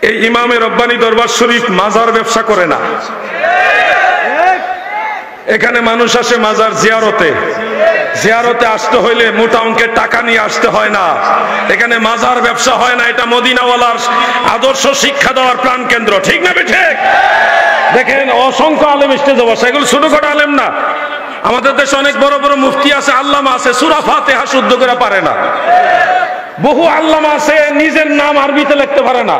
এই ইমামে রব্বানী দরবার শরীফ মাজার ব্যবসা করে না। এখানে মানুষ আসে মাজার জিয়ারতে। জিয়ারতে আসতে হইলে মোটা অঙ্কের টাকা নিয়ে আসতে হয় না। এখানে মাজার ব্যবসা হয় না। এটা মদিনাওয়ালার আদর্শ শিক্ষা দেওয়ার প্রাণ কেন্দ্র। ঠিক না ঠিক? দেখেন অসংখ্য আলেম স্টেজে বসে, এগুলো ছোটখাটো আলেম না। আমাদের দেশে অনেক বড় বড় মুফতি আছে, আল্লামা আছে, সূরা ফাতিহা শুদ্ধ করে পারে না। বহু আল্লামা আছে নিজের নাম আরবিতে লিখতে পারে না।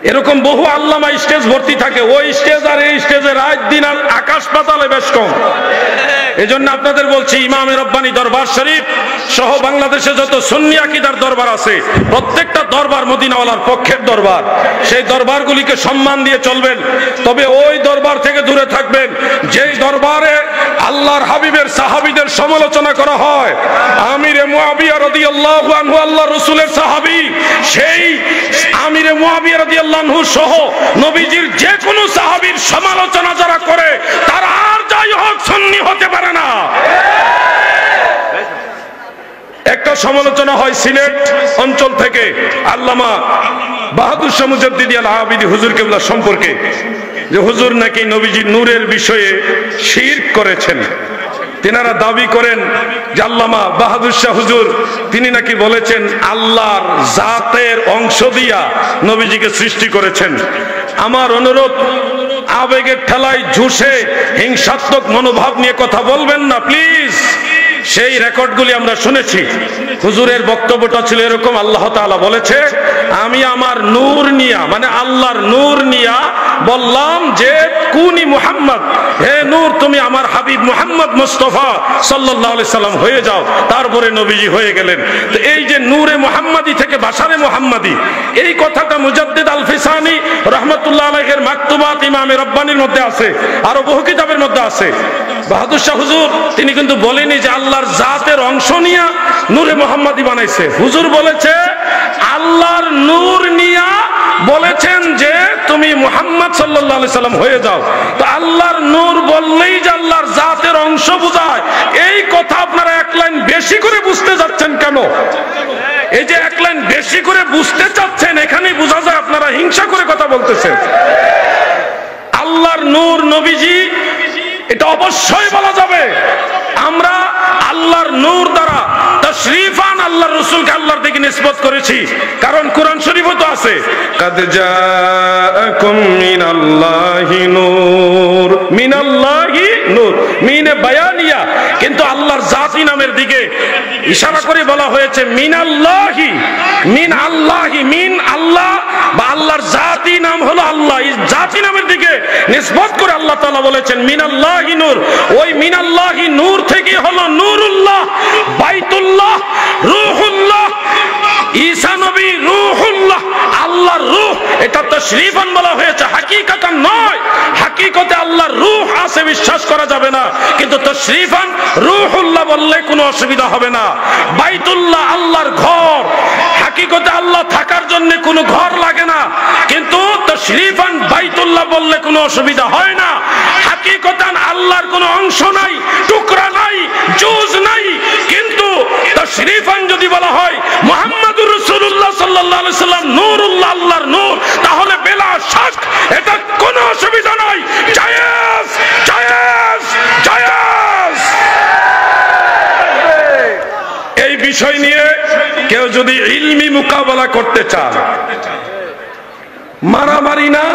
এরকম বহু আল্লামা স্টেজ ভর্তি থাকে। ওই স্টেজ আর এই স্টেজে রাত দিন আর আকাশ পাতালে বেশ কম। এই জন্য আপনাদের বলছি, ইমামে রব্বানী দরবার শরীফ সহ বাংলাদেশে যত সুন্নি আকীদার দরবার আছে, প্রত্যেকটা দরবার মদিনাওয়ালার পক্ষের দরবার। সেই দরবারগুলিকে সম্মান দিয়ে চলবেন। তবে ওই দরবার থেকে দূরে থাকবেন যেই দরবারে আল্লাহর হাবিবের সাহাবীদের সমালোচনা করা হয়। আমিরে মুআবিয়া রাদিয়াল্লাহু আনহু আল্লাহর রাসূলের সাহাবী, সেই আমিরে মুআবিয়া রাদিয়াল্লাহু আনহু সহ নবীজির যে কোনো সাহাবীর সমালোচনা যারা করে তারা আর যাই হোক সুন্নি হতে পারে না। একটা সমালোচনা হয় সিলেট অঞ্চল থেকে আল্লামা বাহাদুর শাহ মুজাদ্দিদি আল আবিদি হুজুর কেবলা সম্পর্কে, যে হুজুর নাকি নবীজির নূরের বিষয়ে শিরক করেছেন। তিনারা দাবি করেন যে আল্লামা বাহাদুর শাহ হুজুর তিনি নাকি বলেছেন আল্লাহর জাতের অংশ দিয়া নবীজিকে সৃষ্টি করেছেন। আমার অনুরোধ, আবেগের ঠেলায় ঝুঁসে হিংসাত্মক মনোভাব নিয়ে কথা বলবেন না প্লিজ। সেই রেকর্ডগুলি আমরা শুনেছি। হুজুরের বক্তব্যটা ছিল এরকম, আল্লাহ তাআলা বলেছে আমি আমার নূর নিয়া, মানে আল্লাহর নূর নিয়া বললাম যে কুনি মুহাম্মদ, হে নূর তুমি আমার হাবিব মুহাম্মদ মুস্তাফা সাল্লাল্লাহু আলাইহি সাল্লাম হয়ে যাও। তারপরে নবীজি হয়ে গেলেন। তো এই যে নূরে মুহাম্মাদি থেকে বাশারে মুহাম্মাদি, এই কথাটা মুজাদ্দিদ আল ফিসানি রাহমাতুল্লাহ আলাইহির মাকতুবাত ইমামে রব্বানির মধ্যে আছে, আরো বহু কিতাবের মধ্যে আছে। বাহাদুর শাহ হুজুর তিনি কিন্তু বলেনি যে আল্লাহর জাতের অংশ নিয়া নূরে মুহাম্মাদি বানাইছে। হুজুর বলেছে আল্লাহর নূর নিয়া বলেছেন যে তুমি মুহাম্মদ সাল্লাল্লাহু আলাইহি সাল্লাম হয়ে যাও। তো আল্লাহর নূর বললেই যে আল্লাহর জাতের অংশ বোঝায়, এই কথা আপনারা এক লাইন বেশি করে বুঝতে যাচ্ছেন কেন? এই যে এক লাইন বেশি করে বুঝতে চাচ্ছেন, এখানেই বোঝা যায় আপনারা হিংসা করে কথা বলতেছেন। আল্লাহর নূর নবীজি, এটা অবশ্যই বলা যাবে। আমরা আল্লাহর নূর দ্বারা তাশরীফান আল্লাহর রাসূলকে আল্লাহর দিকে নিসবত করেছি, কারণ কোরআন শরীফে তো আছে কাদ জাআকুম মিনাল্লাহি নূর, মিনাল্লাহি নূর, মিনে বায়ানিয়া, কিন্তু আল্লাহর জাতি নামের দিকে ইশারা করে বলা হয়েছে মিনাল্লাহি, মিন আল্লাহি, মিন আল্লাহ বা আল্লাহর জাতি নাম হলো আল্লাহ। এই জাতি নামের দিকে নিসবত করে আল্লাহ তাআলা বলেছেন মিনাল্লাহি নূর। ওই মিনাল্লাহি নূর থেকে হলো নূরুল্লাহ, বাইতুল্লাহ, রূহুল্লাহ, ঈসা নবী রূহুল্লাহ, আল্লাহর রূহ। এটা তাশরীফান বলা হয়েছে, হাকিকাতান নয়। হাকিকতে আল্লাহর রূহ আছে বিশ্বাস করা যাবে না, কিন্তু তাশরীফান রূহুল্লাহ বললে কোনো অসুবিধা হবে না। বাইতুল্লাহ আল্লাহর ঘর, হাকিকতে আল্লাহ থাকার জন্য কোনো ঘর লাগে না, কিন্তু তাশরীফান বাইতুল্লাহ বললে কোনো অসুবিধা হয় না। হাকিকতান আল্লাহর কোনো অংশ নাই, টুকরা নাই, জুজ নাই, কিন্তু তাশরীফান যদি বলা হয় মুহাম্মাদুর রাসূলুল্লাহ সাল্লাল্লাহু আলাইহি সাল্লাম নূরুল্লাহ, আল্লাহর নূর, তাহলে বেলা শাক এটা কোনো অসুবিধা নাই। জায়েজ, জায়েজ, জায়েজ। এই বিষয় নিয়ে কেউ যদি ইলমি মুকাবালা করতে চান, মারামারি না,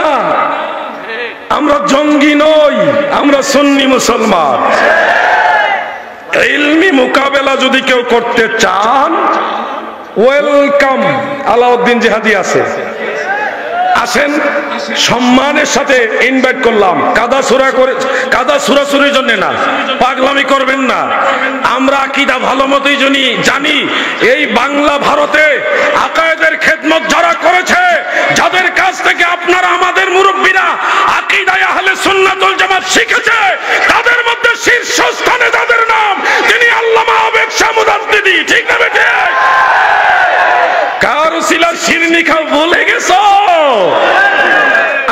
আমরা জঙ্গি নই, আমরা সুন্নি মুসলমান। ইলমি মোকাবেলা যদি কেউ করতে চান, ওয়েলকাম। আলাউদ্দিন জিহাদি আছে, আসেন, সম্মানের সাথে ইনভাইট করলাম। কাদা সুরাসুরির জন্য না, পাগলামি করবেন না। আমরা আকীদা ভালো মতোই জানি। এই বাংলা ভারতে আকায়েদের খেদমত যারা করেছে, যাদের কাছ থেকে আপনারা আমাদের মুরব্বীরা আকীদায়ে আহলে সুন্নাত ওয়াল জামাত শিখেছে, তাদের মধ্যে শীর্ষস্থানে যাদের নাম, তিনি আল্লামা আবেদ শাহ মুজাদ্দিদি। ঠিক না বেটে? কার উসিলা শিরনি খাও ভুলে গেছো?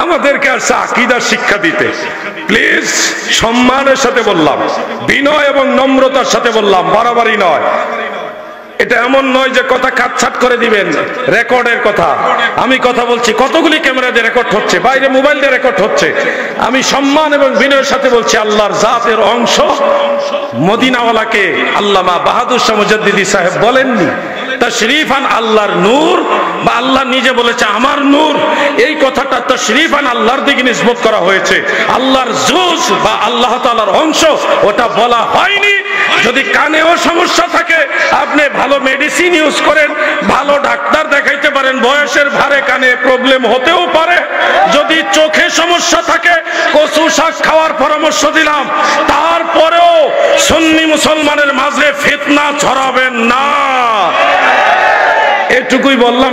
আমাদেরকে আসছে আকীদা শিক্ষা দিতে। প্লিজ সম্মানের সাথে বললাম, বিনয় এবং নম্রতার সাথে বললাম, বাড়াবাড়ি নয়। এটা এমন নয় যে কথা কাটছাট করে দিবেন, রেকর্ডের কথা। আমি কথা বলছি, কতগুলি ক্যামেরা দিয়ে রেকর্ড হচ্ছে, বাইরে মোবাইল দিয়ে রেকর্ড হচ্ছে। আমি সম্মান এবং বিনয়ের সাথে বলছি, আল্লাহর জাতের অংশ মদিনাওয়ালাকে আল্লামা বাহাদুর শাহ মুজাদ্দিদি সাহেব বলেননি তাশরীফান আল্লাহর নূর, বা আল্লাহ নিজে বলেছে আমার নূর। এই কথাটা তাশরীফান আল্লাহর দিকে নিসবত করা হয়েছে। আল্লাহর জুজ বা আল্লাহ তাআলার অংশ ওটা বলা হয়নি। যদি কানেও সমস্যা থাকে আপনি ভালো মেডিসিন ইউজ করেন, ভালো ডাক্তার দেখাইতে পারেন, বয়সের ভারে কানে প্রবলেম হতেও পারে। যদি চোখে সমস্যা থাকে কচু শাক খাওয়ার পরামর্শ দিলাম, তারপরেও সুন্নি মুসলমানের মাঝে ফিতনা ছড়াবেন না, এটুকুই বললাম।